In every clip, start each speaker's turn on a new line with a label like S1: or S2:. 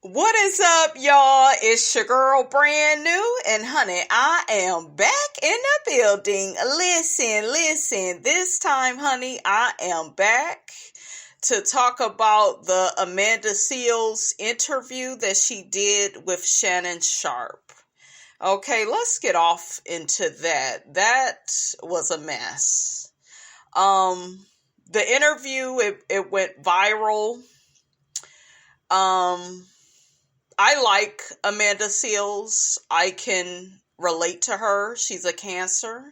S1: What is up, y'all? It's your girl, brand new, and honey, I am back in the building. Listen. This time, honey, I am back to talk about the amandaseales interview that she did with shannonsharp. Okay, let's get off into that. That was a mess. The interview, it went viral. I like amandaseales. I can relate to her. She's a Cancer,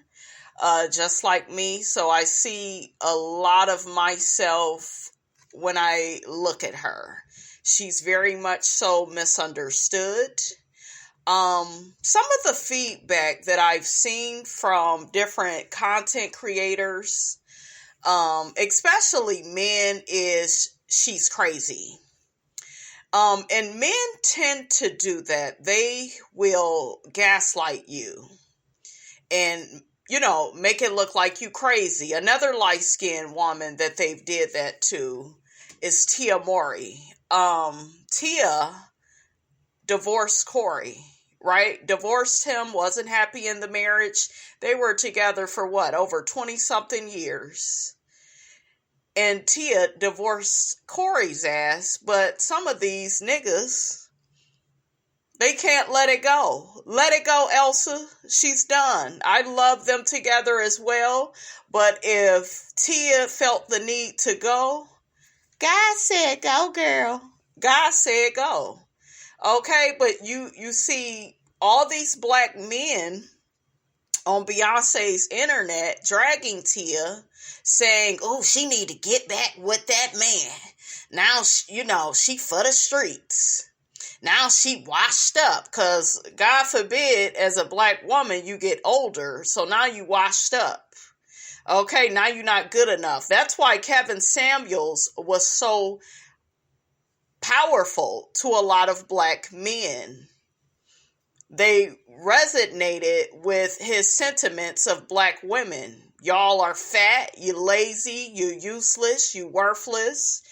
S1: just like me. So I see a lot of myself when I look at her. She's very much so misunderstood. Some of the feedback that I've seen from different content creators, especially men, is she's crazy. And men tend to do that. They will gaslight you and, make it look like you crazy. Another light-skinned woman that they've did that to is Tia Mowry. Tia divorced Corey, right? Divorced him, wasn't happy in the marriage. They were together for over 20-something years. And Tia divorced Corey's ass, but some of these niggas, they can't let it go. Let it go, Elsa. She's done. I love them together as well, but if Tia felt the need to go, God said go, girl. God said go. Okay, but you see all these black men on Beyonce's internet dragging Tia, saying, oh, she need to get back with that man. Now, she for the streets. Now she washed up, because God forbid, as a black woman, you get older. So now you washed up. Okay, now you're not good enough. That's why Kevin Samuels was so powerful to a lot of black men. They resonated with his sentiments of black women. Y'all are fat, you lazy, you useless, you worthless,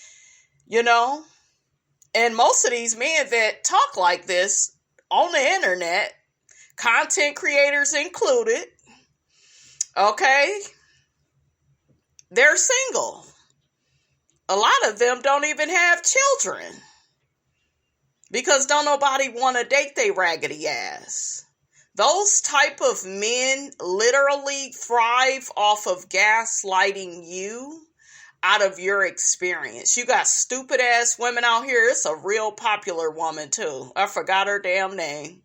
S1: And most of these men that talk like this on the internet, content creators included, okay, they're single. A lot of them don't even have children. Because don't nobody want to date they raggedy ass. Those type of men literally thrive off of gaslighting you out of your experience. You got stupid ass women out here. It's a real popular woman too. I forgot her damn name.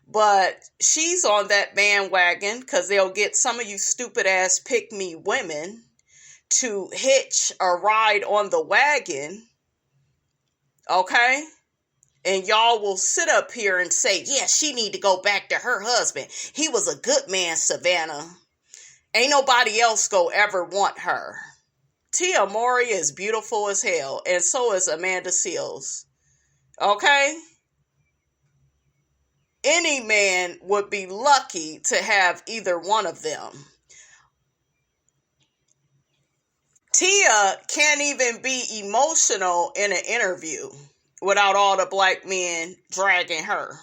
S1: But she's on that bandwagon because they'll get some of you stupid ass pick me women to hitch a ride on the wagon. Okay? And y'all will sit up here and say, yeah, she need to go back to her husband. He was a good man, Savannah. Ain't nobody else go ever want her. Tia Mowry is beautiful as hell. And so is amandaseales. Okay? Any man would be lucky to have either one of them. Tia can't even be emotional in an interview without all the black men dragging her.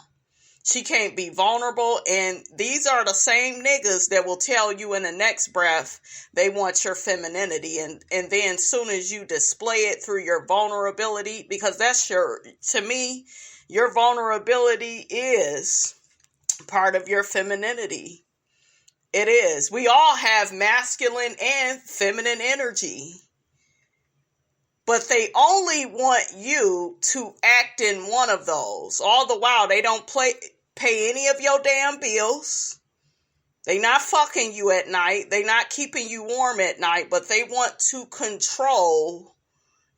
S1: She can't be vulnerable, and these are the same niggas that will tell you in the next breath they want your femininity, and then soon as you display it through your vulnerability, because to me, your vulnerability is part of your femininity. It is. We all have masculine and feminine energy. But they only want you to act in one of those. All the while, they don't pay any of your damn bills. They not fucking you at night. They not keeping you warm at night. But they want to control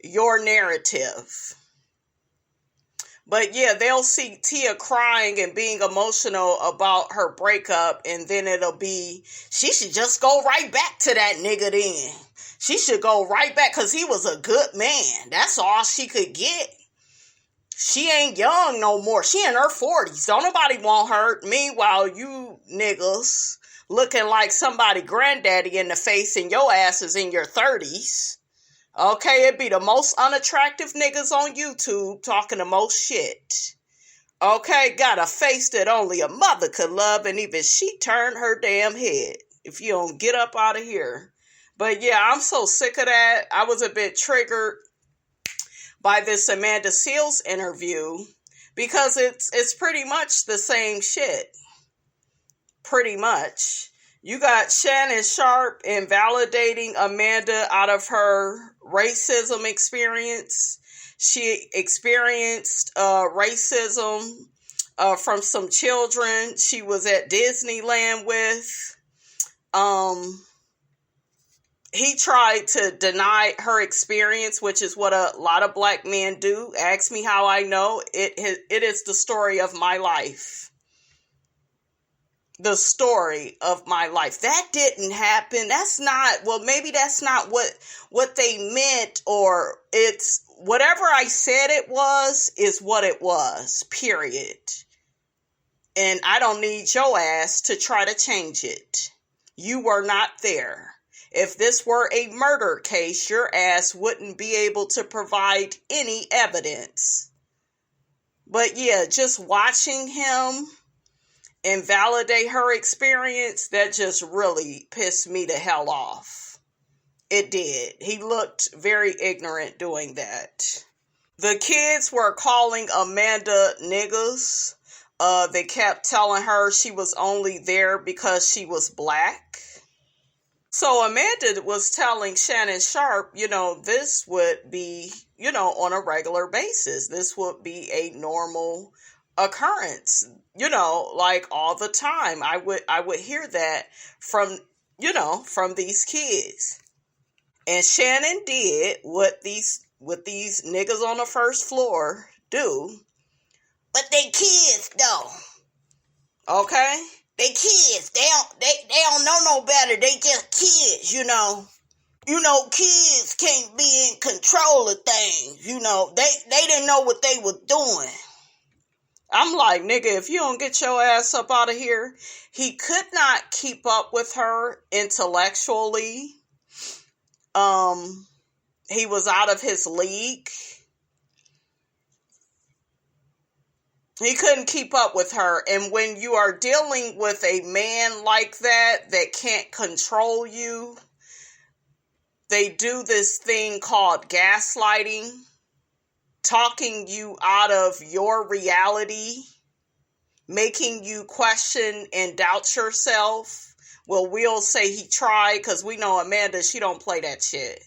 S1: your narrative. But yeah, they'll see Tia crying and being emotional about her breakup. And then it'll be, she should just go right back to that nigga then. She should go right back because he was a good man. That's all she could get. She ain't young no more. She in her 40s. Don't nobody want her. Meanwhile, you niggas looking like somebody granddaddy in the face and your ass is in your 30s. Okay, it be the most unattractive niggas on YouTube talking the most shit. Okay, got a face that only a mother could love, and even she turned her damn head. If you don't get up out of here. But yeah, I'm so sick of that. I was a bit triggered by this amandaseales interview because it's pretty much the same shit. Pretty much. You got shannonsharp invalidating Amanda out of her racism experience. She experienced racism from some children she was at Disneyland with. He tried to deny her experience, which is what a lot of black men do. Ask me how I know. It is the story of my life. The story of my life. That didn't happen. That's not, well, maybe that's not what they meant, or it's whatever I said it was is what it was, period. And I don't need your ass to try to change it. You were not there. If this were a murder case, your ass wouldn't be able to provide any evidence. But yeah, just watching him invalidate her experience, that just really pissed me the hell off. It did. He looked very ignorant doing that. The kids were calling Amanda niggas. They kept telling her she was only there because she was black. So Amanda was telling shannonsharp, this would be, on a regular basis. This would be a normal occurrence, like all the time. I would hear that from these kids. And Shannon did what these niggas on the first floor do. But they kids though. Okay? They kids. They don't know no better. They just kids, kids can't be in control of things. They didn't know what they were doing. I'm like, nigga, if you don't get your ass up out of here. He could not keep up with her intellectually. He was out of his league. He couldn't keep up with her. And when you are dealing with a man like that can't control you, they do this thing called gaslighting. Talking you out of your reality, making you question and doubt yourself. Well, we'll say he tried because we know Amanda, she don't play that shit.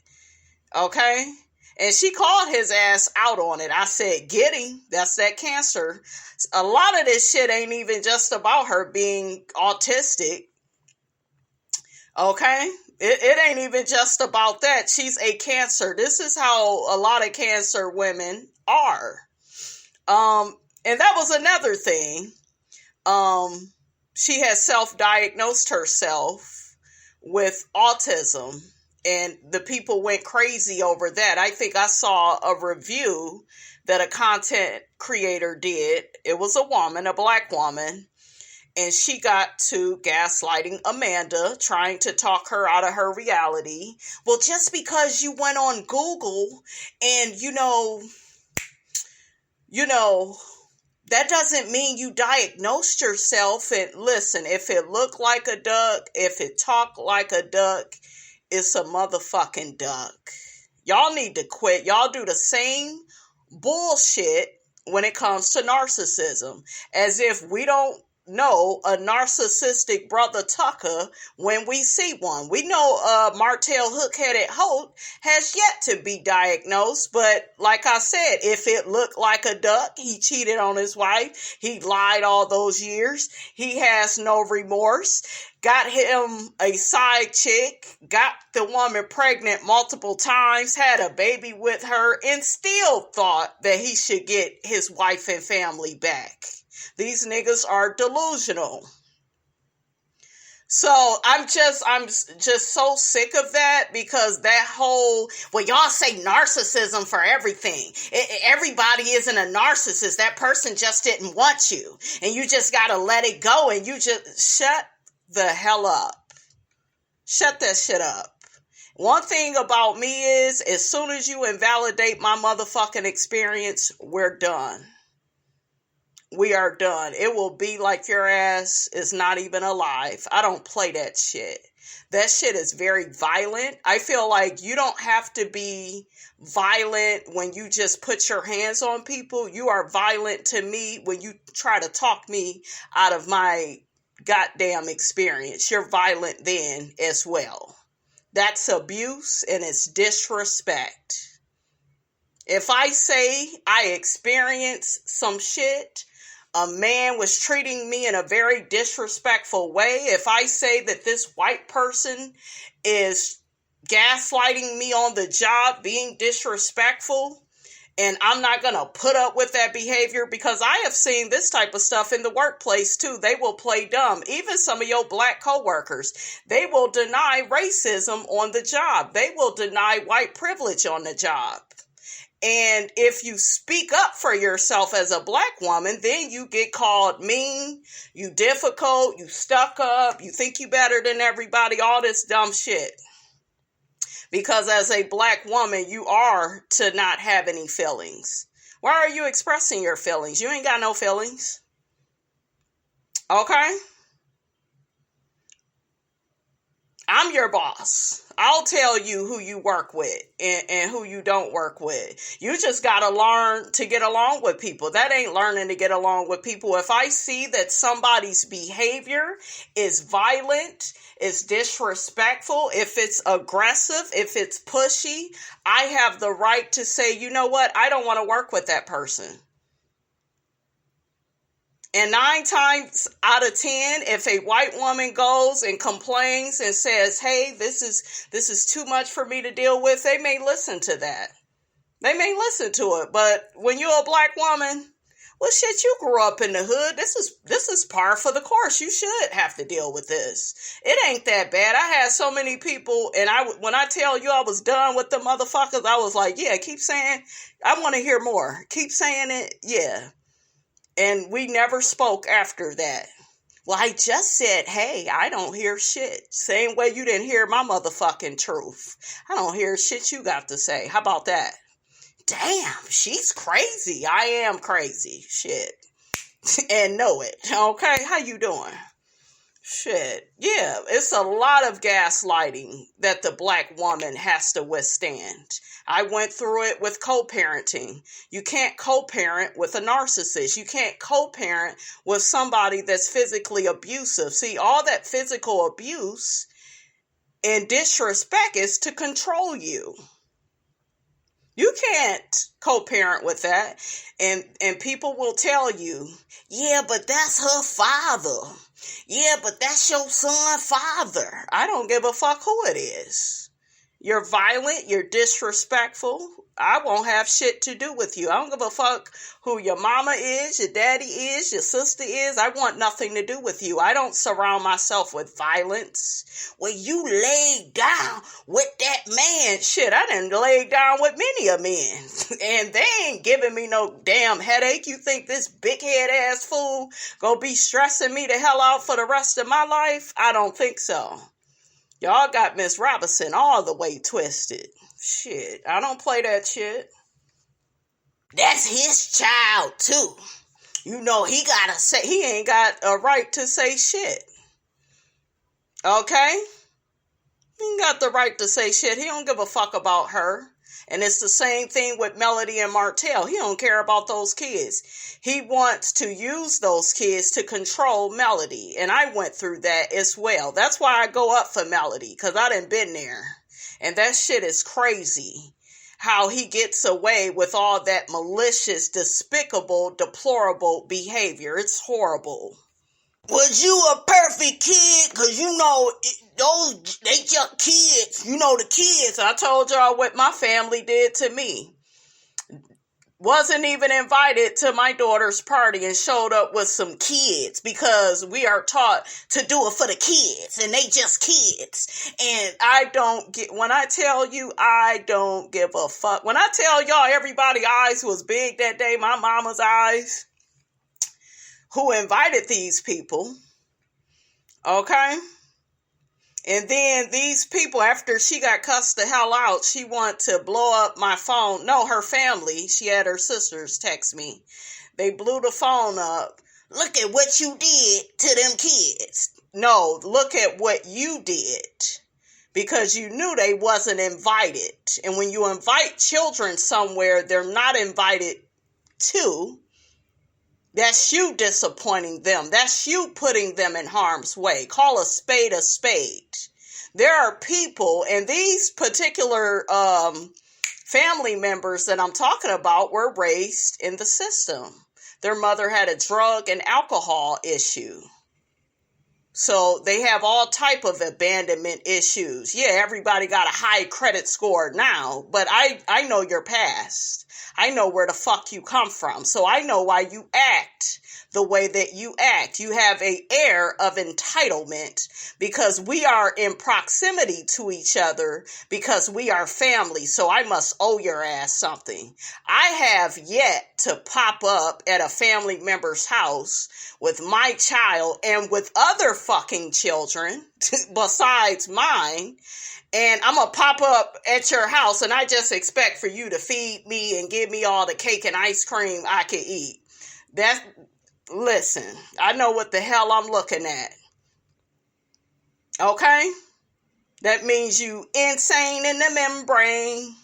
S1: Okay? And she called his ass out on it. I said, get him. That's that cancer. A lot of this shit ain't even just about her being autistic. Okay? It ain't even just about that. She's a cancer. This is how a lot of cancer women are. And that was another thing. She has self-diagnosed herself with autism, and the people went crazy over that. I think I saw a review that a content creator did. It was a woman, a black woman. And she got to gaslighting Amanda, trying to talk her out of her reality. Well, just because you went on Google and, that doesn't mean you diagnosed yourself. And listen, if it looked like a duck, if it talked like a duck, it's a motherfucking duck. Y'all need to quit. Y'all do the same bullshit when it comes to narcissism. As if we don't know a narcissistic brother Tucker when we see one. We know Martell Hook-Headed Holt has yet to be diagnosed, but like I said, if it looked like a duck, he cheated on his wife, he lied all those years, he has no remorse, got him a side chick, got the woman pregnant multiple times, had a baby with her, and still thought that he should get his wife and family back. These niggas are delusional. So I'm just so sick of that, because that whole, well, y'all say narcissism for everything. Everybody isn't a narcissist. That person just didn't want you, and you just got to let it go, and you just shut the hell up. Shut that shit up. One thing about me is, as soon as you invalidate my motherfucking experience, we're done. We are done. It will be like your ass is not even alive. I don't play that shit. That shit is very violent. I feel like you don't have to be violent when you just put your hands on people. You are violent to me when you try to talk me out of my goddamn experience. You're violent then as well. That's abuse and it's disrespect. If I say I experienced some shit, a man was treating me in a very disrespectful way, if I say that this white person is gaslighting me on the job, being disrespectful, and I'm not going to put up with that behavior, because I have seen this type of stuff in the workplace too. They will play dumb. Even some of your black coworkers, they will deny racism on the job. They will deny white privilege on the job. And if you speak up for yourself as a black woman, then you get called mean, you difficult, you stuck up, you think you better than everybody, all this dumb shit. Because as a black woman, you are to not have any feelings. Why are you expressing your feelings? You ain't got no feelings. Okay? I'm your boss. I'll tell you who you work with and who you don't work with. You just got to learn to get along with people. That ain't learning to get along with people. If I see that somebody's behavior is violent, is disrespectful, if it's aggressive, if it's pushy, I have the right to say, you know what? I don't want to work with that person. And 9 times out of 10, if a white woman goes and complains and says, hey, this is too much for me to deal with, they may listen to that. They may listen to it. But when you're a black woman, well, shit, you grew up in the hood. This is par for the course. You should have to deal with this. It ain't that bad. I had so many people, and when I tell you I was done with the motherfuckers, I was like, yeah, keep saying, I want to hear more. Keep saying it, yeah. And we never spoke after that. Well, I just said, hey, I don't hear shit. Same way you didn't hear my motherfucking truth. I don't hear shit you got to say. How about that? Damn, she's crazy. I am crazy. Shit. And know it. Okay, how you doing? Shit. Yeah, it's a lot of gaslighting that the black woman has to withstand. I went through it with co-parenting. You can't co-parent with a narcissist. You can't co-parent with somebody that's physically abusive. See, all that physical abuse and disrespect is to control you. You can't co-parent with that. And people will tell you, yeah, but that's her father. Yeah, but that's your son's father. I don't give a fuck who it is. You're violent. You're disrespectful. I won't have shit to do with you. I don't give a fuck who your mama is, your daddy is, your sister is. I want nothing to do with you. I don't surround myself with violence. Well, you laid down with that man. Shit, I done laid down with many a men. And they ain't giving me no damn headache. You think this big head ass fool gonna be stressing me the hell out for the rest of my life? I don't think so. Y'all got Miss Robinson all the way twisted. Shit, I don't play that shit. That's his child too. You know, he ain't got a right to say shit. Okay? He ain't got the right to say shit. He don't give a fuck about her. And it's the same thing with Melody and Martell. He don't care about those kids. He wants to use those kids to control Melody. And I went through that as well. That's why I go up for Melody, because I done been there. And that shit is crazy. How he gets away with all that malicious, despicable, deplorable behavior. It's horrible. Was you a perfect kid? Because you know, they just kids. You know the kids. I told y'all what my family did to me. Wasn't even invited to my daughter's party and showed up with some kids because we are taught to do it for the kids and they just kids. And when I tell you, I don't give a fuck. When I tell y'all everybody's eyes was big that day, my mama's eyes, who invited these people, okay? And then these people, after she got cussed the hell out, she wanted to blow up my phone. No, her family. She had her sisters text me. They blew the phone up. Look at what you did to them kids. No, look at what you did. Because you knew they wasn't invited. And when you invite children somewhere they're not invited to, that's you disappointing them. That's you putting them in harm's way. Call a spade a spade. There are people, and these particular family members that I'm talking about were raised in the system. Their mother had a drug and alcohol issue. So they have all type of abandonment issues. Yeah, everybody got a high credit score now, but I know your past. I know where the fuck you come from. So I know why you act the way that you act. You have an air of entitlement because we are in proximity to each other because we are family. So I must owe your ass something. I have yet to pop up at a family member's house with my child and with other fucking children besides mine. And I'm going to pop up at your house and I just expect for you to feed me and give me all the cake and ice cream I can eat. Listen, I know what the hell I'm looking at. Okay? That means you insane in the membrane.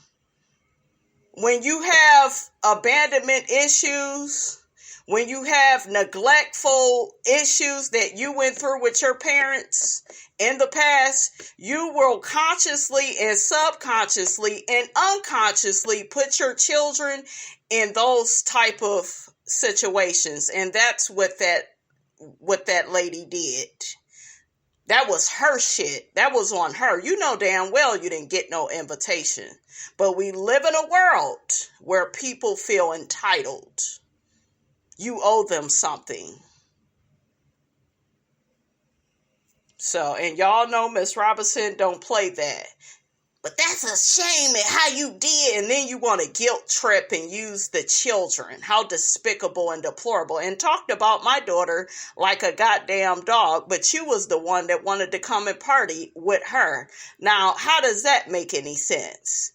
S1: When you have abandonment issues, when you have neglectful issues that you went through with your parents in the past, you will consciously and subconsciously and unconsciously put your children in those type of situations. And that's what that lady did. That was her shit. That was on her. You know damn well you didn't get no invitation. But we live in a world where people feel entitled. You owe them something. So, and y'all know Miss Robinson don't play that. But that's a shame at how you did. And then you want to guilt trip and use the children. How despicable and deplorable. And talked about my daughter like a goddamn dog. But you was the one that wanted to come and party with her. Now, how does that make any sense?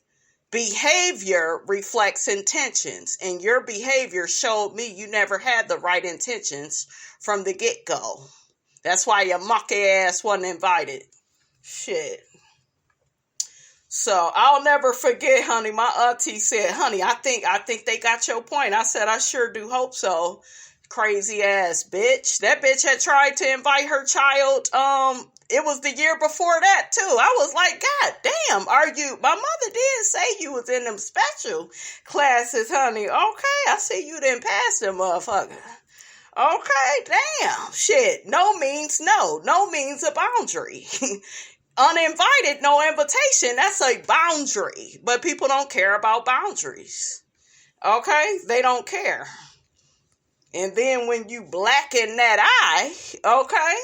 S1: Behavior reflects intentions. And your behavior showed me you never had the right intentions from the get-go. That's why your monkey ass wasn't invited. Shit. So I'll never forget, honey. My auntie said, honey, I think they got your point. I said, I sure do hope so. Crazy ass bitch. That bitch had tried to invite her child. It was the year before that too. I was like, God damn, my mother did say you was in them special classes, honey. Okay, I see you didn't pass them motherfucker. Okay, damn. Shit. No means no. No means a boundary. Uninvited, no invitation. That's a boundary. But people don't care about boundaries. Okay? They don't care. And then when you blacken that eye, okay?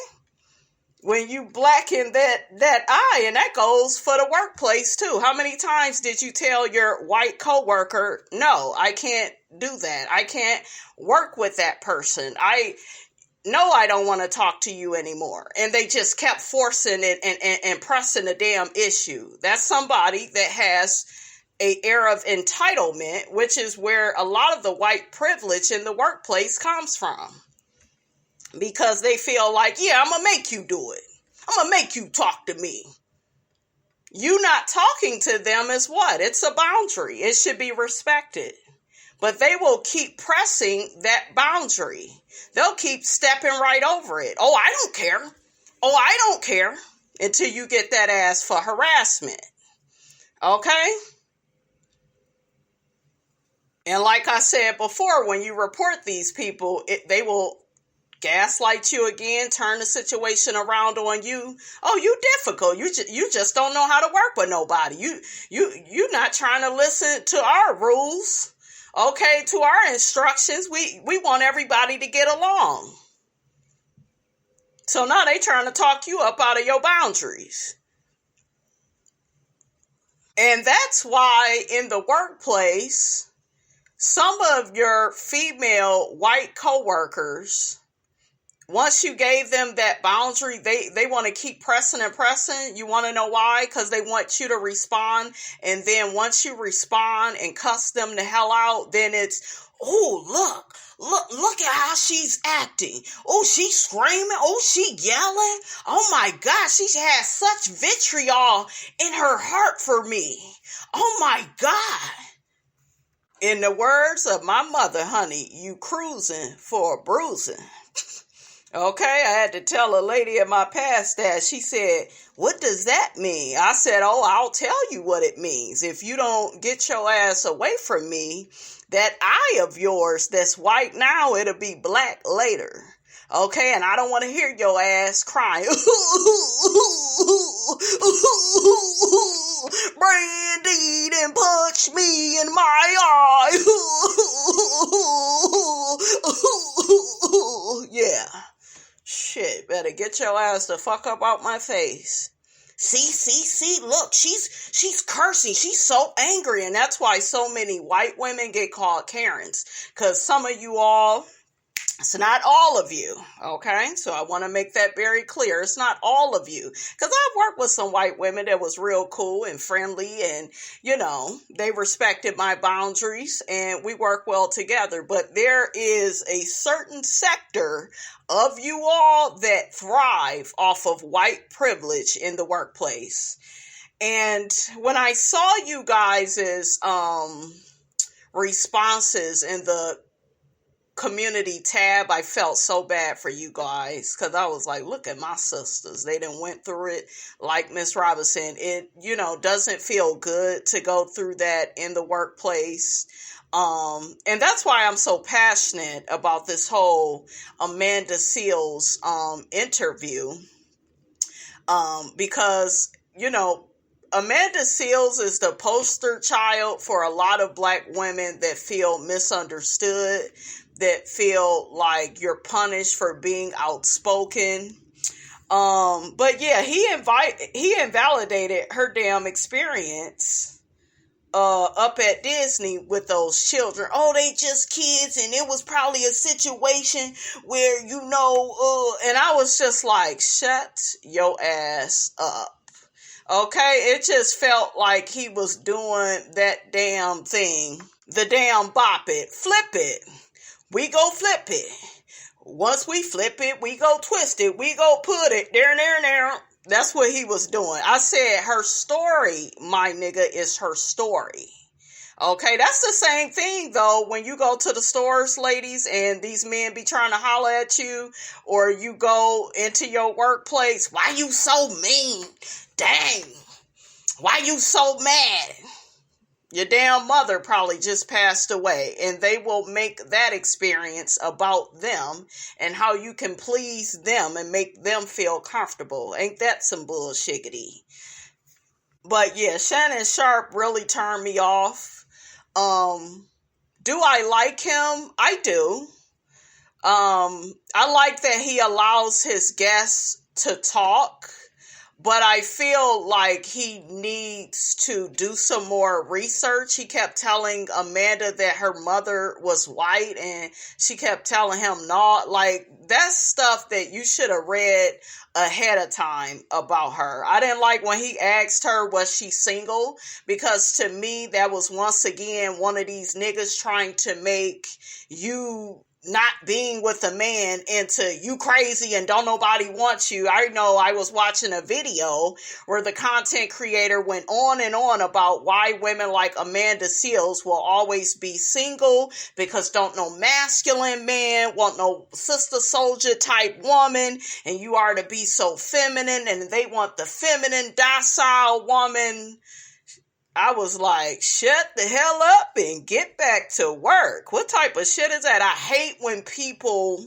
S1: When you blacken that eye, and that goes for the workplace too. How many times did you tell your white coworker, no, I can't do that. I can't work with that person. I don't want to talk to you anymore. And they just kept forcing it and pressing the damn issue. That's somebody that has an air of entitlement, which is where a lot of the white privilege in the workplace comes from. Because they feel like, yeah, I'm going to make you do it. I'm going to make you talk to me. You not talking to them is what? It's a boundary. It should be respected. But they will keep pressing that boundary. They'll keep stepping right over it. Oh, I don't care. Oh, I don't care. Until you get that ass for harassment. Okay? And like I said before, when you report these people, they will gaslight you again, turn the situation around on you. Oh, you difficult. You just don't know how to work with nobody. You not trying to listen to our rules. Okay, to our instructions. We want everybody to get along. So now they trying to talk you up out of your boundaries. And that's why in the workplace, some of your female white coworkers once you gave them that boundary, they want to keep pressing and pressing. You want to know why? Because they want you to respond. And then once you respond and cuss them the hell out, then it's, oh, look at how she's acting. Oh, she's screaming. Oh, she yelling. Oh my God, she has such vitriol in her heart for me. Oh my God. In the words of my mother, honey, you cruising for a bruising. Okay, I had to tell a lady in my past that. She said, what does that mean? I said, oh, I'll tell you what it means. If you don't get your ass away from me, that eye of yours that's white now, it'll be black later. Okay, and I don't want to hear your ass crying. Brandy done punched me in my eye. Yeah. Shit, better get your ass the fuck up out my face. See, look, she's cursing. She's so angry. And that's why so many white women get called Karens. Because some of you all, it's not all of you, okay? So I want to make that very clear. It's not all of you. Because I've worked with some white women that was real cool and friendly and, you know, they respected my boundaries and we work well together. But there is a certain sector of you all that thrive off of white privilege in the workplace. And when I saw you guys' responses in the community tab, I felt so bad for you guys because I was like, look at my sisters. They done went through it like Miss Robinson. It, you know, doesn't feel good to go through that in the workplace. And that's why I'm so passionate about this whole amandaseales interview. Because, you know, amandaseales is the poster child for a lot of black women that feel misunderstood, that feel like you're punished for being outspoken. But yeah, he invalidated her damn experience up at Disney with those children. Oh, they just kids, and it was probably a situation where, you know, and I was just like, shut your ass up. Okay, it just felt like he was doing that damn thing. The damn bop it, flip it. We go flip it. Once we flip it, we go twist it. We go put it there. That's what he was doing. I said her story, my nigga, is her story. Okay, that's the same thing, though, when you go to the stores, ladies, and these men be trying to holler at you, or you go into your workplace. Why you so mean? Dang. Why you so mad? Your damn mother probably just passed away, and they will make that experience about them and how you can please them and make them feel comfortable. Ain't that some bullshiggity? But yeah, shannonsharp really turned me off. Do I like him? I do. I like that he allows his guests to talk. But I feel like he needs to do some more research. He kept telling Amanda that her mother was white, and she kept telling him not. Like, that's stuff that you should have read ahead of time about her. I didn't like when he asked her, was she single? Because to me, that was once again one of these niggas trying to make you not being with a man into you crazy and don't nobody want you. I know I was watching a video where the content creator went on and on about why women like amandaseales will always be single because don't no masculine man want no sister soldier type woman, and you are to be so feminine, and they want the feminine docile woman. I was like, shut the hell up and get back to work. What type of shit is that? I hate when people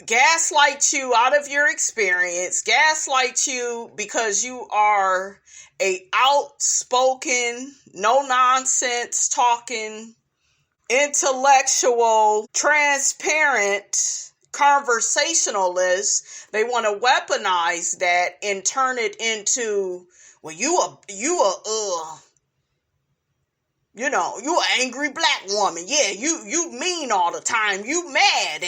S1: gaslight you out of your experience, gaslight you because you are a outspoken, no nonsense talking, intellectual, transparent conversationalist. They want to weaponize that and turn it into, well, you a You know, you an angry black woman. Yeah, you mean all the time. You mad.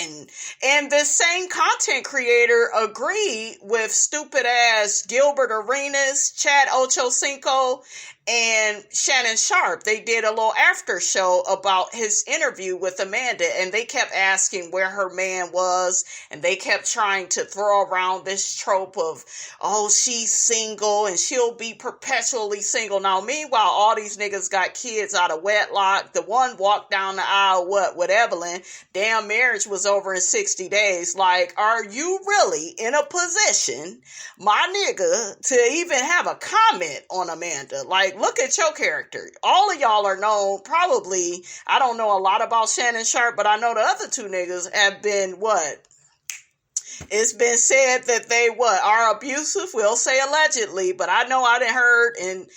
S1: And this same content creator agreed with stupid ass Gilbert Arenas, Chad Ochocinco, and Shannon Sharp. They did a little after show about his interview with Amanda, and they kept asking where her man was, and they kept trying to throw around this trope of, oh, she's single and she'll be perpetually single. Now, meanwhile, all these niggas got kids out of wedlock. The one walked down the aisle, with Evelyn? Damn, marriage was over in 60 days. Like, are you really in a position, my nigga, to even have a comment on Amanda? Like, look at your character. All of y'all are known, probably, I don't know a lot about Shannon Sharp, but I know the other two niggas have been, it's been said that they, are abusive. We'll say allegedly, but I know I done heard, and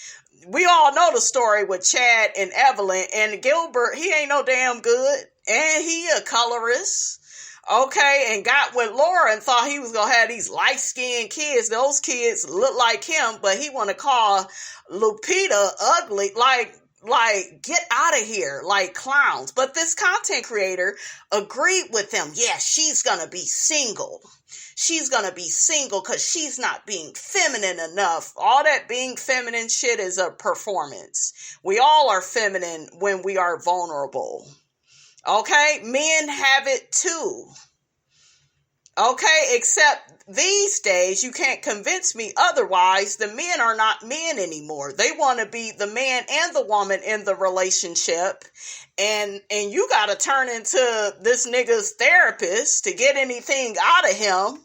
S1: we all know the story with Chad and Evelyn, and Gilbert, he ain't no damn good, and he a colorist. Okay, and got with Laura and thought he was going to have these light-skinned kids. Those kids look like him, but he want to call Lupita ugly. Like, get out of here, like clowns. But this content creator agreed with them. Yeah, she's going to be single. She's going to be single because she's not being feminine enough. All that being feminine shit is a performance. We all are feminine when we are vulnerable. Okay, men have it too. Okay, except these days, you can't convince me otherwise. The men are not men anymore. They want to be the man and the woman in the relationship. And you got to turn into this nigga's therapist to get anything out of him.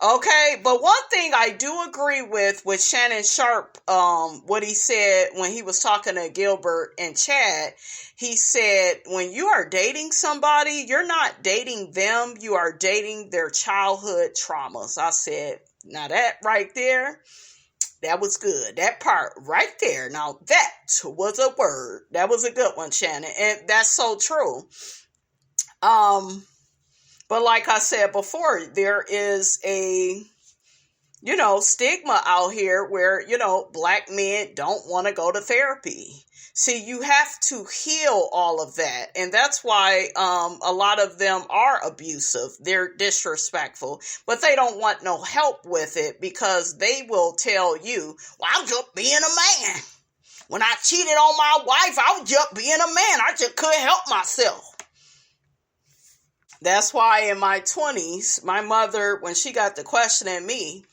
S1: Okay, but one thing I do agree with Shannon Sharp, what he said when he was talking to Gilbert and Chad, he said, when you are dating somebody, you're not dating them, you are dating their childhood traumas. I said, now that right there, that was good. That part right there. Now that was a word. That was a good one, Shannon. And that's so true. But like I said before, there is a, stigma out here where, black men don't want to go to therapy. See, you have to heal all of that. And that's why a lot of them are abusive. They're disrespectful, but they don't want no help with it because they will tell you, well, I'm just being a man. When I cheated on my wife, I was just being a man. I just couldn't help myself. That's why in my 20s, my mother, when she got to questioning me,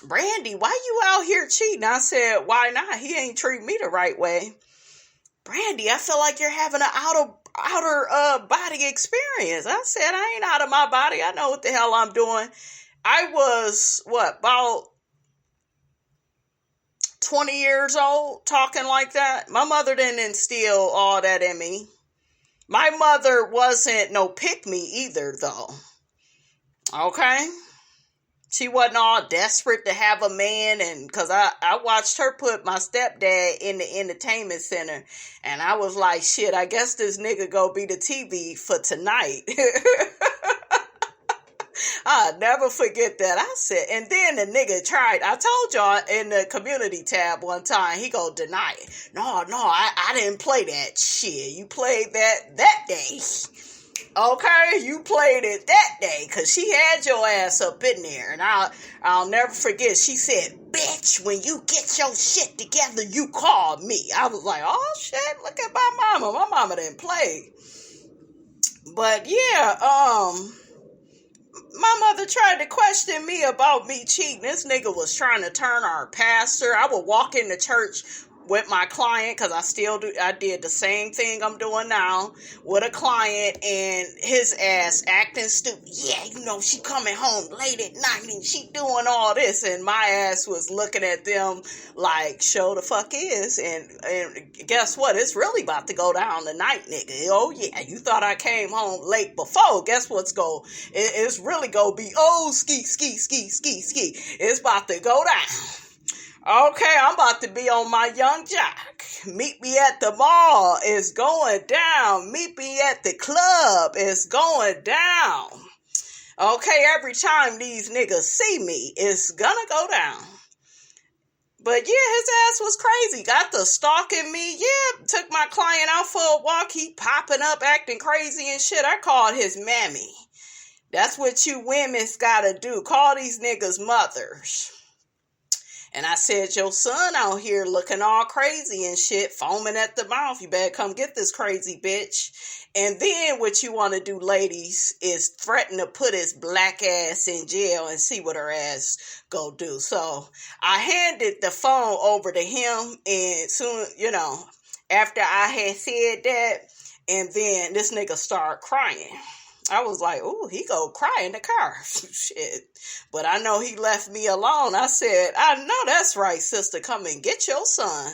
S1: Brandy, why you out here cheating? I said, why not? He ain't treat me the right way. Brandy, I feel like you're having an outer body experience. I said, I ain't out of my body. I know what the hell I'm doing. I was, about 20 years old talking like that? My mother didn't instill all that in me. My mother wasn't no pick-me either, though. Okay? She wasn't all desperate to have a man, and because I watched her put my stepdad in the entertainment center, and I was like, shit, I guess this nigga go be the TV for tonight. I'll never forget that. I said, and then the nigga tried. I told y'all in the community tab one time, he go deny it. No, I didn't play that shit. You played that day. Okay, you played it that day because she had your ass up in there. And I'll never forget. She said, bitch, when you get your shit together, you call me. I was like, oh shit, look at my mama. My mama didn't play. But yeah, my mother tried to question me about me cheating. This nigga was trying to turn our pastor. I would walk into church with my client, because I did the same thing I'm doing now with a client, and his ass acting stupid. Yeah, she coming home late at night and she doing all this, and my ass was looking at them like, show the fuck is, and guess what? It's really about to go down tonight, nigga. Oh yeah, you thought I came home late before. Guess what's it's really gonna be, ski. It's about to go down. Okay, I'm about to be on my young jock. Meet me at the mall. It's going down. Meet me at the club. It's going down. Okay, every time these niggas see me, it's gonna go down. But yeah, his ass was crazy. Got the stalking me. Yeah, took my client out for a walk. He popping up, acting crazy and shit. I called his mammy. That's what you women's gotta do. Call these niggas mothers. And I said, your son out here looking all crazy and shit, foaming at the mouth. You better come get this crazy bitch. And then what you want to do, ladies, is threaten to put his black ass in jail and see what her ass go do. So I handed the phone over to him, and soon, after I had said that, and then this nigga started crying. I was like, ooh, he go cry in the car. Shit. But I know he left me alone. I said, I know that's right, sister. Come and get your son.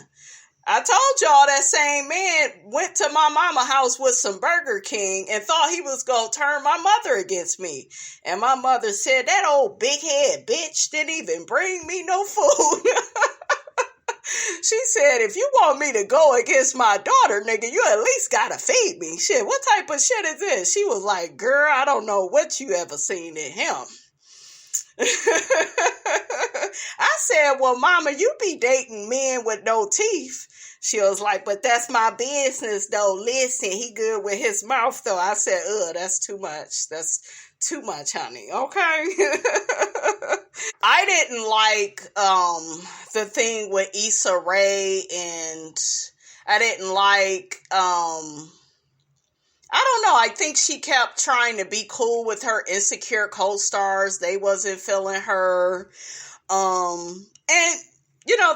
S1: I told y'all that same man went to my mama house with some Burger King and thought he was going to turn my mother against me. And my mother said, that old big head bitch didn't even bring me no food. She said, if you want me to go against my daughter, nigga, you at least gotta feed me. Shit, what type of shit is this? She was like, girl, I don't know what you ever seen in him. I said, well, mama, you be dating men with no teeth. She was like, but that's my business, though. Listen, he good with his mouth, though. I said, that's too much. That's too much, honey. Okay? I didn't like the thing with Issa Rae, and I didn't like I don't know. I think she kept trying to be cool with her insecure co-stars. They wasn't feeling her. And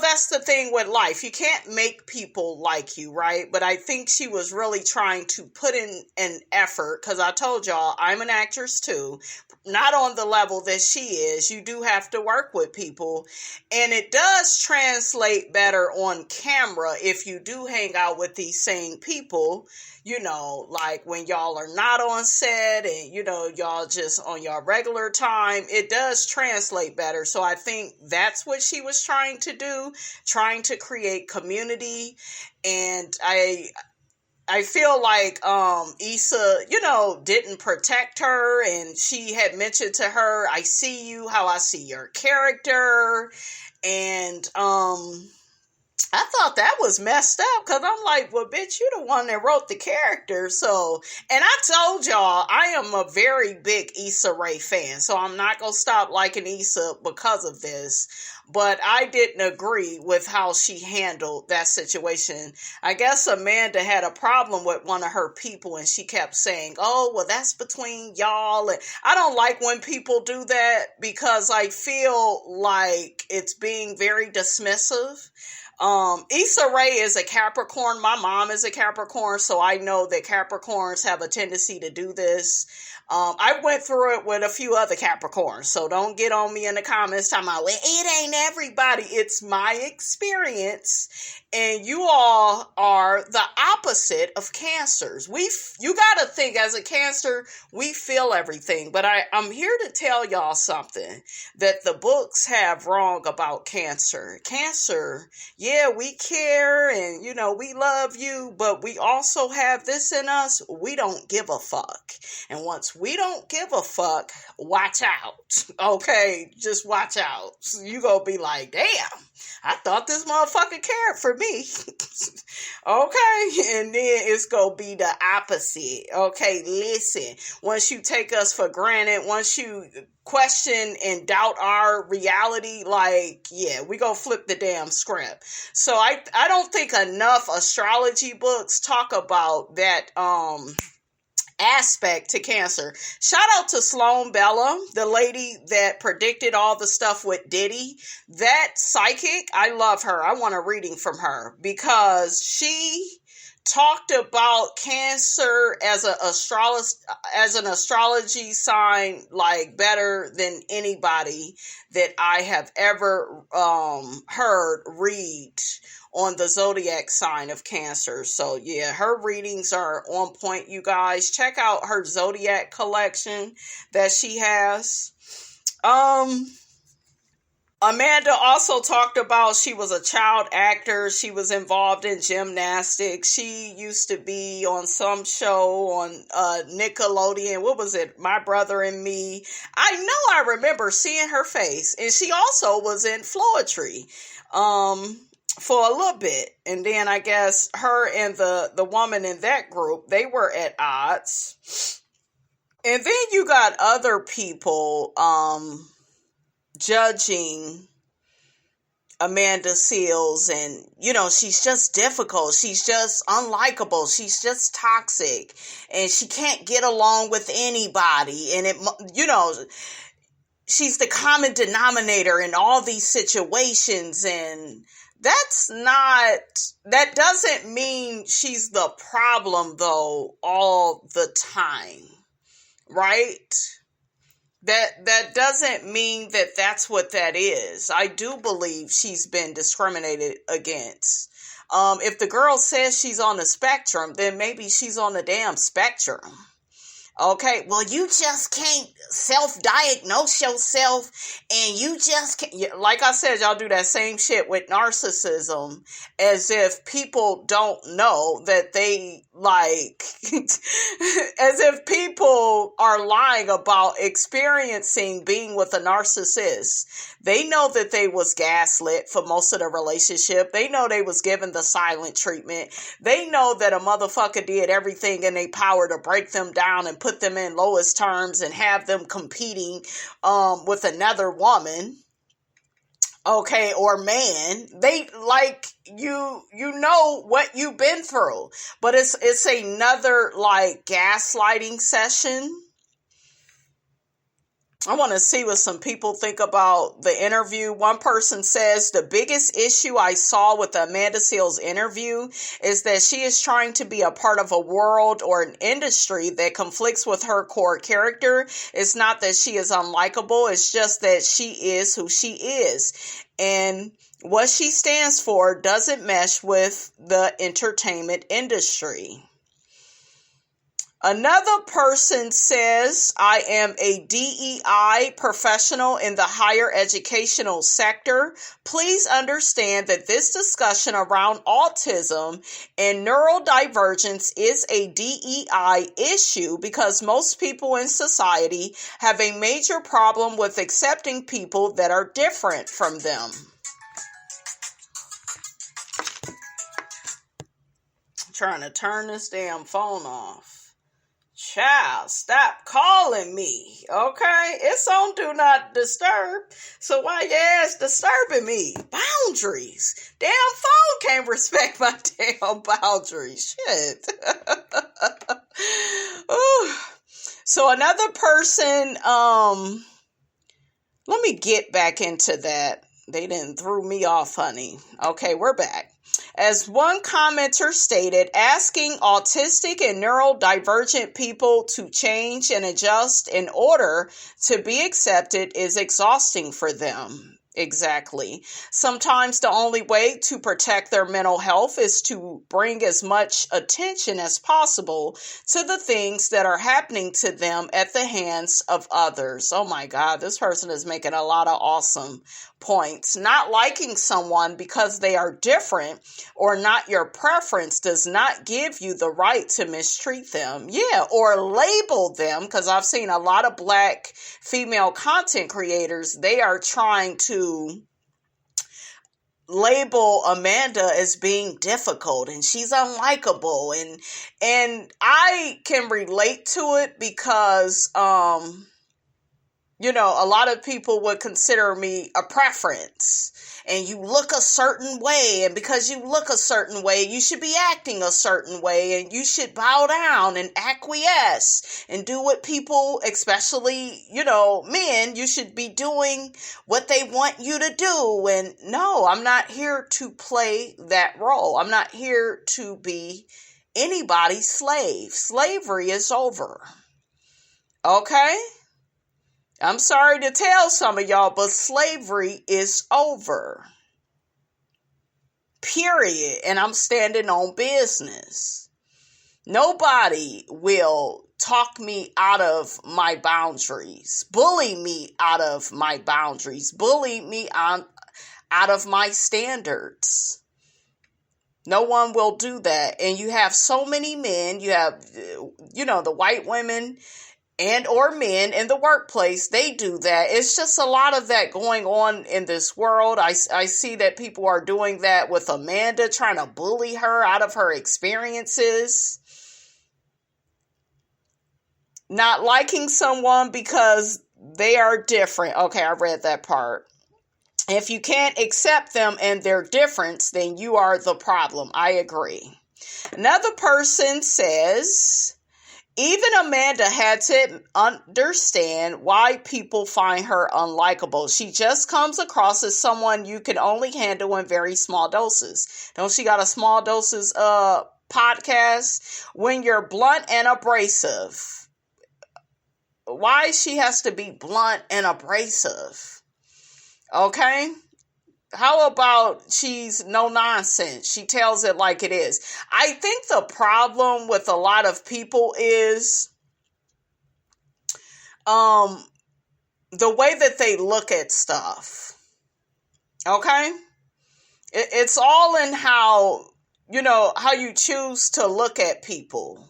S1: that's the thing with life. You can't make people like you, right? But I think she was really trying to put in an effort, because I told y'all I'm an actress too. Not on the level that she is. You do have to work with people. And it does translate better on camera if you do hang out with these same people, like when y'all are not on set and, y'all just on your regular time, it does translate better. So I think that's what she was trying to do, trying to create community. And I feel like Issa, didn't protect her, and she had mentioned to her, I see you how I see your character. And I thought that was messed up, because I'm like, well, bitch, you the one that wrote the character. So, and I told y'all, I am a very big Issa Rae fan, so I'm not going to stop liking Issa because of this. But I didn't agree with how she handled that situation. I guess Amanda had a problem with one of her people, and she kept saying, oh, well, that's between y'all. And I don't like when people do that, because I feel like it's being very dismissive. Issa Rae is a Capricorn. My mom is a Capricorn, so I know that Capricorns have a tendency to do this. I went through it with a few other Capricorns, so don't get on me in the comments talking about, well, it ain't everybody. It's my experience, and you all are the opposite of Cancers. You gotta think, as a Cancer, we feel everything, but I'm here to tell y'all something that the books have wrong about Cancer. Cancer, yeah, we care, and we love you, but we also have this in us: we don't give a fuck. And once we don't give a fuck, watch out. Okay, just watch out. You gonna be like, damn, I thought this motherfucker cared for me. Okay, and then it's gonna be the opposite. Okay, listen, once you take us for granted, once you question and doubt our reality, like, yeah, we gonna flip the damn script. So I don't think enough astrology books talk about that aspect to Cancer. Shout out to Sloan Bella, the lady that predicted all the stuff with Diddy. That psychic, I love her. I want a reading from her, because she talked about Cancer as an astrology sign, like, better than anybody that I have ever heard read on the zodiac sign of Cancer. So yeah, her readings are on point, you guys. Check out her zodiac collection that she has. Amanda also talked about she was a child actor. She was involved in gymnastics. She used to be on some show on Nickelodeon. What was it? My Brother and Me. I know I remember seeing her face. And she also was in Floetry for a little bit. And then I guess her and the woman in that group, they were at odds. And then you got other people judging amandaseales, and she's just difficult, she's just unlikable, she's just toxic, and she can't get along with anybody, and she's the common denominator in all these situations. And that doesn't mean she's the problem though all the time, right? That doesn't mean that that's what that is. I do believe she's been discriminated against. If the girl says she's on the spectrum, then maybe she's on the damn spectrum. Okay, well, you just can't self-diagnose yourself, and you just can't, like I said, y'all do that same shit with narcissism, as if people don't know that they, as if people are lying about experiencing being with a narcissist. They know that they was gaslit for most of the relationship. They know they was given the silent treatment. They know that a motherfucker did everything in their power to break them down and put them in lowest terms and have them competing with another woman, okay, or man. They you know what you've been through, but it's another gaslighting session. I want to see what some people think about the interview. One person says, the biggest issue I saw with the amandaseales interview is that she is trying to be a part of a world or an industry that conflicts with her core character. It's not that she is unlikable. It's just that she is who she is. And what she stands for doesn't mesh with the entertainment industry. Another person says, I am a DEI professional in the higher educational sector. Please understand that this discussion around autism and neurodivergence is a DEI issue because most people in society have a major problem with accepting people that are different from them. I'm trying to turn this damn phone off. Child, stop calling me, okay? It's on Do Not Disturb, so why your ass disturbing me? Boundaries. Damn phone can't respect my damn boundaries. Shit. So another person, let me get back into that. They didn't throw me off, honey. Okay, we're back. As one commenter stated, asking autistic and neurodivergent people to change and adjust in order to be accepted is exhausting for them. Exactly. Sometimes the only way to protect their mental health is to bring as much attention as possible to the things that are happening to them at the hands of others. Oh my God, this person is making a lot of awesome points. Not liking someone because they are different or not your preference does not give you the right to mistreat them. Yeah, or label them, because I've seen a lot of Black female content creators, they are trying to label Amanda as being difficult and she's unlikable, and I can relate to it because a lot of people would consider me a preference, and you look a certain way, and because you look a certain way, you should be acting a certain way, and you should bow down and acquiesce and do what people, especially, men, you should be doing what they want you to do. And no, I'm not here to play that role. I'm not here to be anybody's slave. Slavery is over. Okay? I'm sorry to tell some of y'all, but slavery is over. Period. And I'm standing on business. Nobody will talk me out of my boundaries, bully me out of my boundaries, bully me out of my standards. No one will do that. And you have so many men, you have, the white women and or men in the workplace, they do that. It's just a lot of that going on in this world. I see that people are doing that with Amanda, trying to bully her out of her experiences. Not liking someone because they are different. Okay, I read that part. If you can't accept them and their difference, then you are the problem. I agree. Another person says, even Amanda had to understand why people find her unlikable. She just comes across as someone you can only handle in very small doses. Don't she got a small doses podcast? When you're blunt and abrasive. Why she has to be blunt and abrasive? Okay? How about she's no nonsense? She tells it like it is. I think the problem with a lot of people is the way that they look at stuff. Okay? It's all in how you choose to look at people.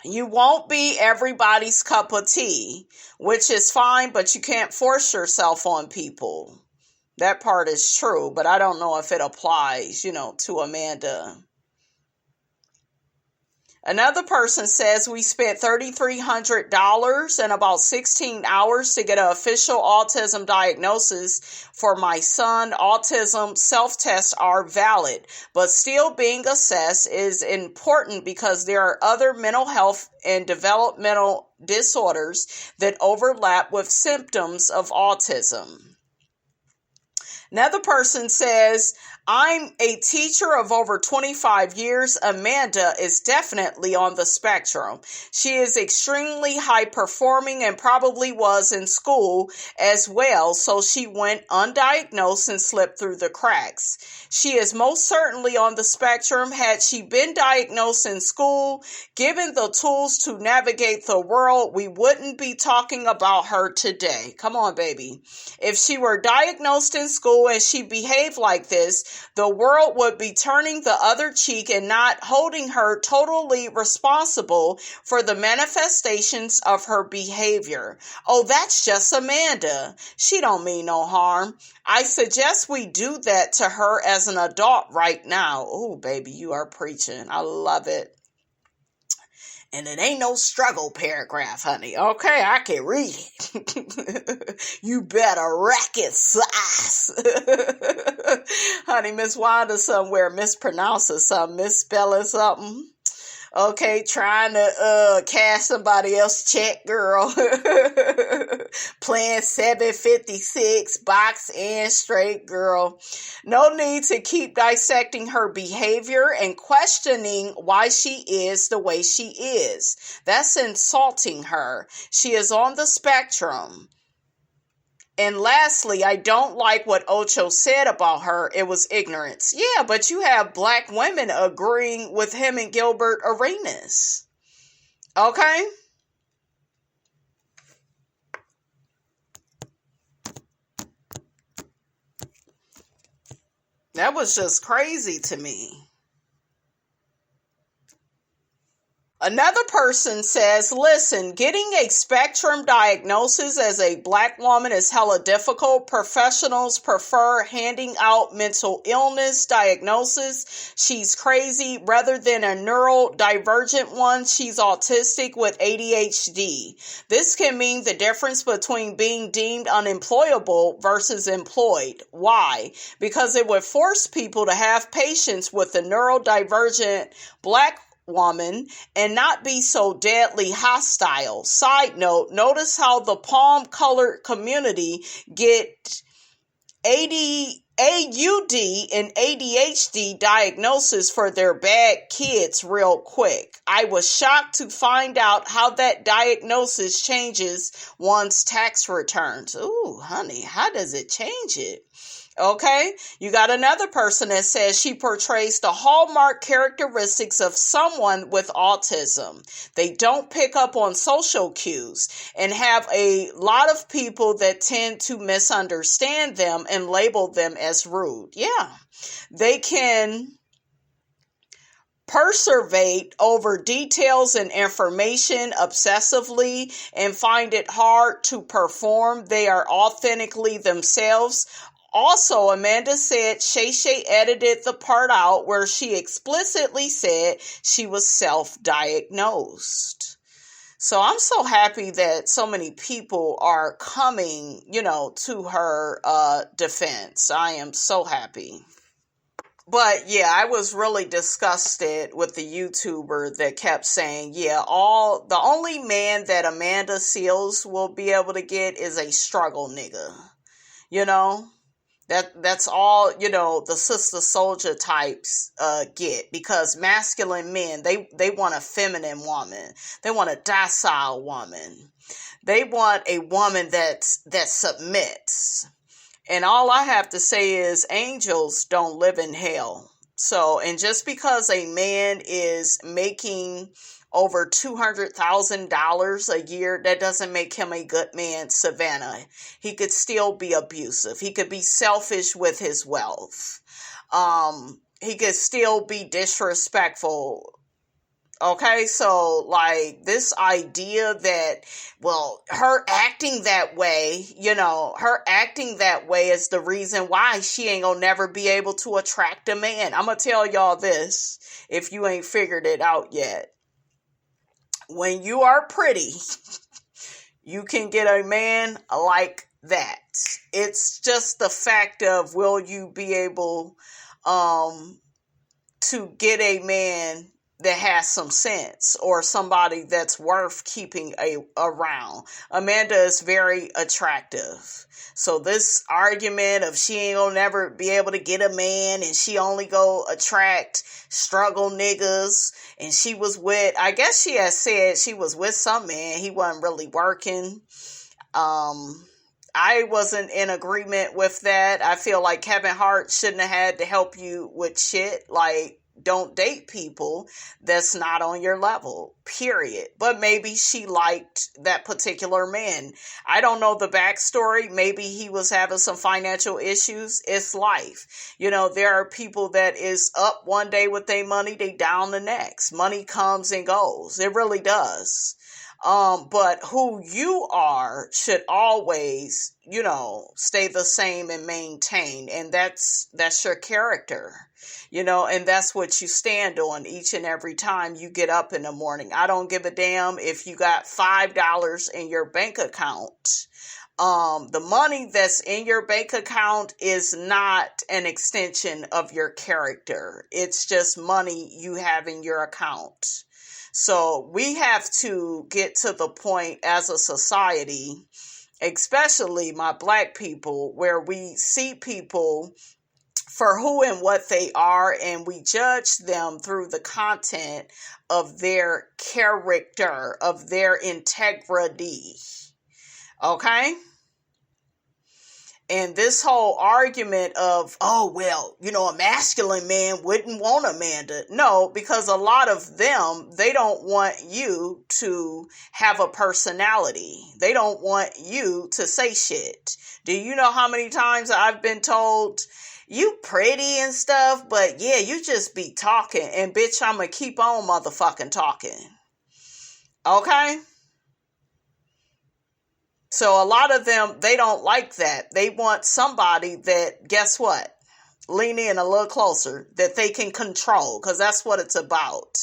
S1: You won't be everybody's cup of tea, which is fine, but you can't force yourself on people. That part is true, but I don't know if it applies, to Amanda. Another person says we spent $3,300 and about 16 hours to get an official autism diagnosis for my son. Autism self-tests are valid, but still being assessed is important because there are other mental health and developmental disorders that overlap with symptoms of autism. Another person says, I'm a teacher of over 25 years. Amanda is definitely on the spectrum. She is extremely high performing and probably was in school as well, so she went undiagnosed and slipped through the cracks. She is most certainly on the spectrum. Had she been diagnosed in school, given the tools to navigate the world, we wouldn't be talking about her today. Come on, baby. If she were diagnosed in school and she behaved like this, the world would be turning the other cheek and not holding her totally responsible for the manifestations of her behavior. Oh, that's just Amanda. She don't mean no harm. I suggest we do that to her as an adult right now. Oh, baby, you are preaching. I love it. And it ain't no struggle paragraph, honey. Okay, I can read it. You better rack it, size. Honey, Miss Wanda somewhere mispronouncing something, misspelling something. Okay, trying to cash somebody else's check, girl. Playing 756, box and straight, girl. No need to keep dissecting her behavior and questioning why she is the way she is. That's insulting her. She is on the spectrum. And lastly, I don't like what Ocho said about her. It was ignorance. Yeah, but you have black women agreeing with him and Gilbert Arenas. Okay? That was just crazy to me. Another person says, listen, getting a spectrum diagnosis as a black woman is hella difficult. Professionals prefer handing out mental illness diagnosis. She's crazy rather than a neurodivergent one. She's autistic with ADHD. This can mean the difference between being deemed unemployable versus employed. Why? Because it would force people to have patience with the neurodivergent black woman and not be so deadly hostile. Side note, notice how the palm-colored community get AUD and ADHD diagnosis for their bad kids real quick. I was shocked to find out how that diagnosis changes one's tax returns. Ooh, honey, how does it change it? Okay, you got another person that says she portrays the hallmark characteristics of someone with autism. They don't pick up on social cues and have a lot of people that tend to misunderstand them and label them as rude. Yeah, they can perseverate over details and information obsessively and find it hard to perform. They are authentically themselves. Also, Amanda said Shay Shay edited the part out where she explicitly said she was self-diagnosed. So I'm so happy that so many people are coming, to her defense. I am so happy. But yeah, I was really disgusted with the YouTuber that kept saying, yeah, the only man that amandaseales will be able to get is a struggle nigga. That's all, the sister soldier types get, because masculine men, they want a feminine woman. They want a docile woman. They want a woman that submits. And all I have to say is angels don't live in hell. So, and just because a man is making over $200,000 a year, that doesn't make him a good man, Savannah. He could still be abusive. He could be selfish with his wealth. He could still be disrespectful. Okay, so like this idea that, well, her acting that way is the reason why she ain't gonna never be able to attract a man. I'm gonna tell y'all this, if you ain't figured it out yet. When you are pretty, you can get a man like that. It's just the fact of, will you be able to get a man that has some sense, or somebody that's worth keeping around. Amanda is very attractive. So this argument of she ain't gonna never be able to get a man and she only go attract struggle niggas, and she was with, I guess she has said she was with some man, he wasn't really working. I wasn't in agreement with that. I feel like Kevin Hart shouldn't have had to help you with shit. Like, don't date people that's not on your level, period. But maybe she liked that particular man. I don't know the backstory. Maybe he was having some financial issues. It's life. There are people that is up one day with their money, they down the next. Money comes and goes. It really does. But who you are should always, stay the same and maintain. And that's your character. And that's what you stand on each and every time you get up in the morning. I don't give a damn if you got $5 in your bank account. The money that's in your bank account is not an extension of your character. It's just money you have in your account. So we have to get to the point as a society, especially my Black people, where we see people for who and what they are, and we judge them through the content of their character, of their integrity. Okay? And this whole argument of, oh, well, a masculine man wouldn't want Amanda. No, because a lot of them, they don't want you to have a personality. They don't want you to say shit. Do you know how many times I've been told, you pretty and stuff, but yeah, you just be talking. And bitch, I'm going to keep on motherfucking talking. Okay? So a lot of them, they don't like that. They want somebody that, guess what? Lean in a little closer, that they can control, because that's what it's about.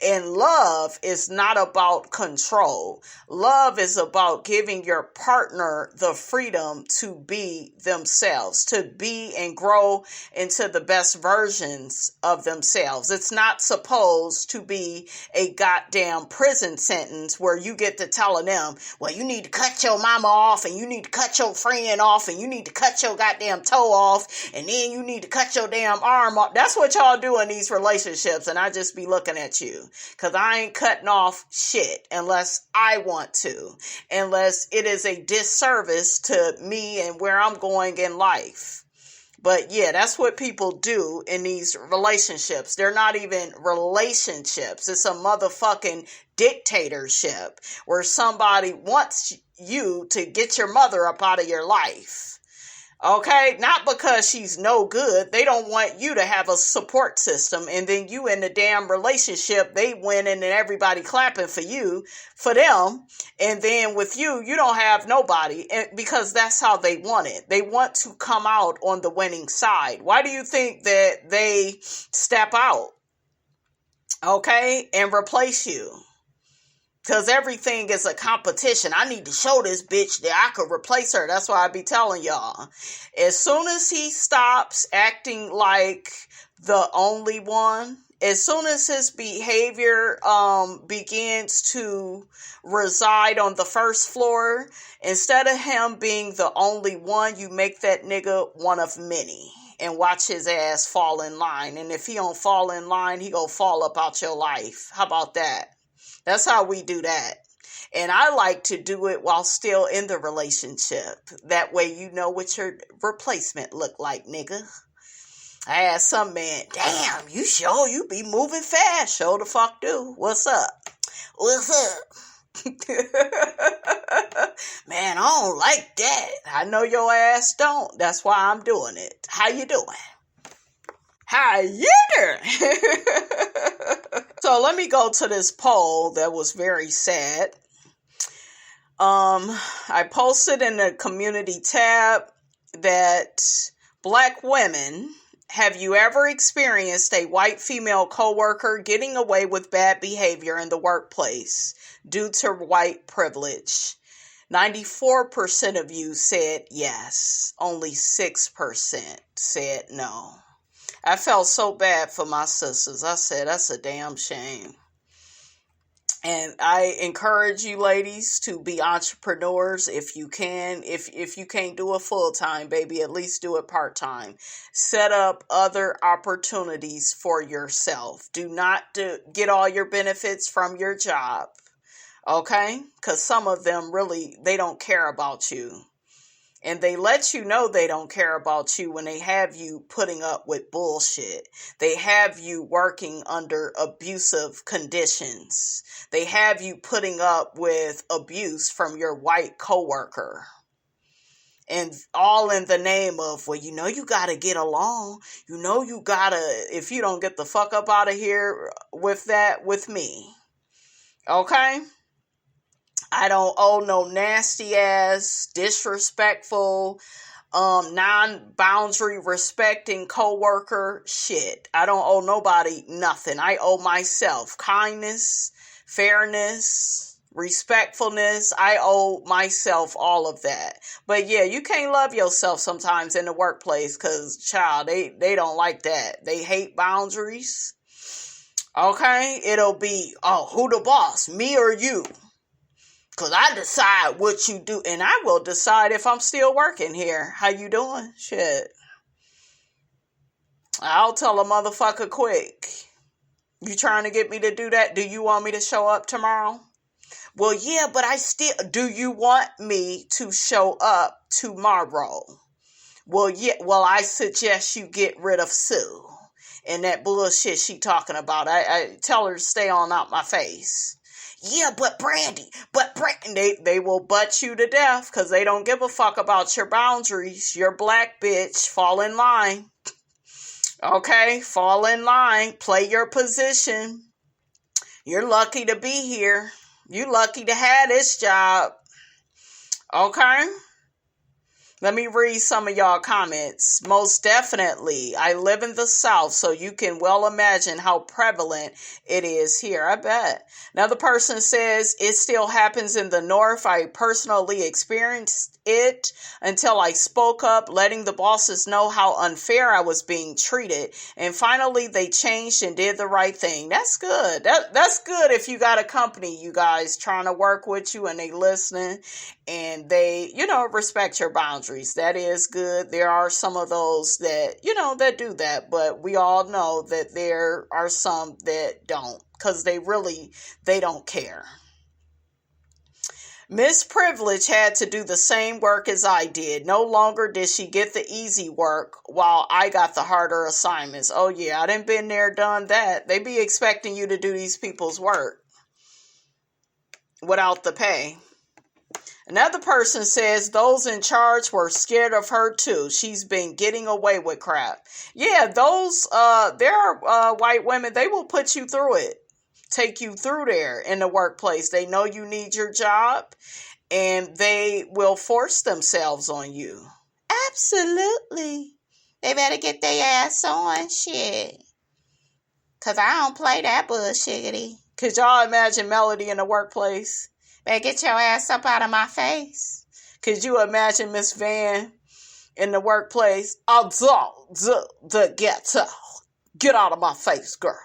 S1: And love is not about control. Love is about giving your partner the freedom to be themselves, to be and grow into the best versions of themselves. It's not supposed to be a goddamn prison sentence where you get to telling them, well, you need to cut your mama off, and you need to cut your friend off, and you need to cut your goddamn toe off, and then you need to cut your damn arm off. That's what y'all do in these relationships, and I just be looking at you, because I ain't cutting off shit unless I want to, unless it is a disservice to me and where I'm going in life. But yeah, that's what people do in these relationships. They're not even relationships. It's a motherfucking dictatorship where somebody wants you to get your mother up out of your life. Okay, not because she's no good. They don't want you to have a support system, and then you in the damn relationship, they winning and everybody clapping for you, for them, and then with you, you don't have nobody, because that's how they want it. They want to come out on the winning side. Why do you think that they step out, okay, and replace you? Because everything is a competition. I need to show this bitch that I could replace her. That's why I be telling y'all. As soon as he stops acting like the only one, as soon as his behavior begins to reside on the first floor, instead of him being the only one, you make that nigga one of many. And watch his ass fall in line. And if he don't fall in line, he gonna fall up out your life. How about that? That's how we do that. And I like to do it while still in the relationship. That way you know what your replacement look like, nigga. I asked some man, damn, you sure you be moving fast. Sure the fuck do. What's up? What's up? Man, I don't like that. I know your ass don't. That's why I'm doing it. How you doing? How you doing? So let me go to this poll that was very sad. I posted in the community tab that Black women, have you ever experienced a white female coworker getting away with bad behavior in the workplace due to white privilege? 94% of you said yes. Only 6% said no. I felt so bad for my sisters. I said, that's a damn shame. And I encourage you ladies to be entrepreneurs if you can. If you can't do it full time, baby, at least do it part time. Set up other opportunities for yourself. Do not get all your benefits from your job. Okay? Because some of them really, they don't care about you. And they let you know they don't care about you when they have you putting up with bullshit. They have you working under abusive conditions. They have you putting up with abuse from your white coworker. And all in the name of, well, you know you gotta get along. You know you gotta, if you don't get the fuck up out of here with that, with me. Okay? I don't owe no nasty ass, disrespectful, non-boundary respecting coworker shit. I don't owe nobody nothing. I owe myself kindness, fairness, respectfulness. I owe myself all of that. But yeah, you can't love yourself sometimes in the workplace because, child, they don't like that. They hate boundaries. Okay? It'll be, oh, who the boss, me or you? Because I decide what you do, and I will decide if I'm still working here. How you doing? Shit. I'll tell a motherfucker quick. You trying to get me to do that? Do you want me to show up tomorrow? Well, yeah, but do you want me to show up tomorrow? Well, yeah, well, I suggest you get rid of Sue and that bullshit she talking about. I tell her to stay on out my face. Yeah, but Brandy, they will butt you to death because they don't give a fuck about your boundaries. You're Black bitch. Fall in line. Okay? Fall in line. Play your position. You're lucky to be here. You lucky to have this job. Okay? Let me read some of y'all comments. Most definitely. I live in the South, so you can well imagine how prevalent it is here. I bet. Another person says, it still happens in the North. I personally experienced it until I spoke up, letting the bosses know how unfair I was being treated. And finally, they changed and did the right thing. That's good. That's good if you got a company, you guys, trying to work with you and they listening and they, respect your boundaries. That is good. There are some of those that, that do that, but we all know that there are some that don't because they don't care. Miss Privilege had to do the same work as I did. No longer did she get the easy work while I got the harder assignments. Oh yeah, I done been there, done that. They be expecting you to do these people's work without the pay. Another person says those in charge were scared of her too. She's been getting away with crap. Yeah, there are white women, they will put you through it. Take you through there in the workplace. They know you need your job and they will force themselves on you. Absolutely. They better get their ass on, shit. Because I don't play that bullshiggity. Could y'all imagine Melody in the workplace? Better get your ass up out of my face. Could you imagine Miss Van in the workplace? Get out of my face, girl.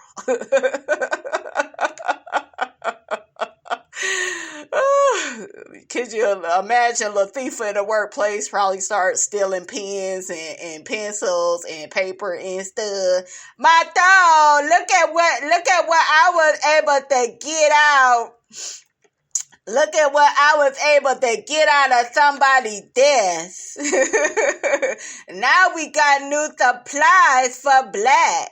S1: Could you imagine Latifah in the workplace probably start stealing pens and pencils and paper and stuff? My dog, look at what I was able to get out. Look at what I was able to get out of somebody's desk. Now we got new supplies for black.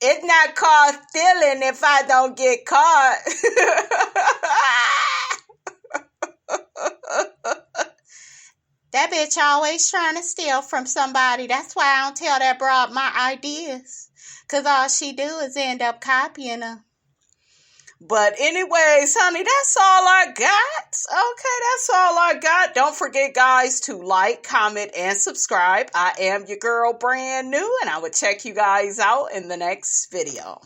S1: It's not called stealing if I don't get caught. That bitch always trying to steal from somebody. That's why I don't tell that broad my ideas. Because all she do is end up copying them. But anyways, honey, that's all I got. Okay, that's all I got. Don't forget, guys, to like, comment, and subscribe. I am your girl, brand new, and I will check you guys out in the next video.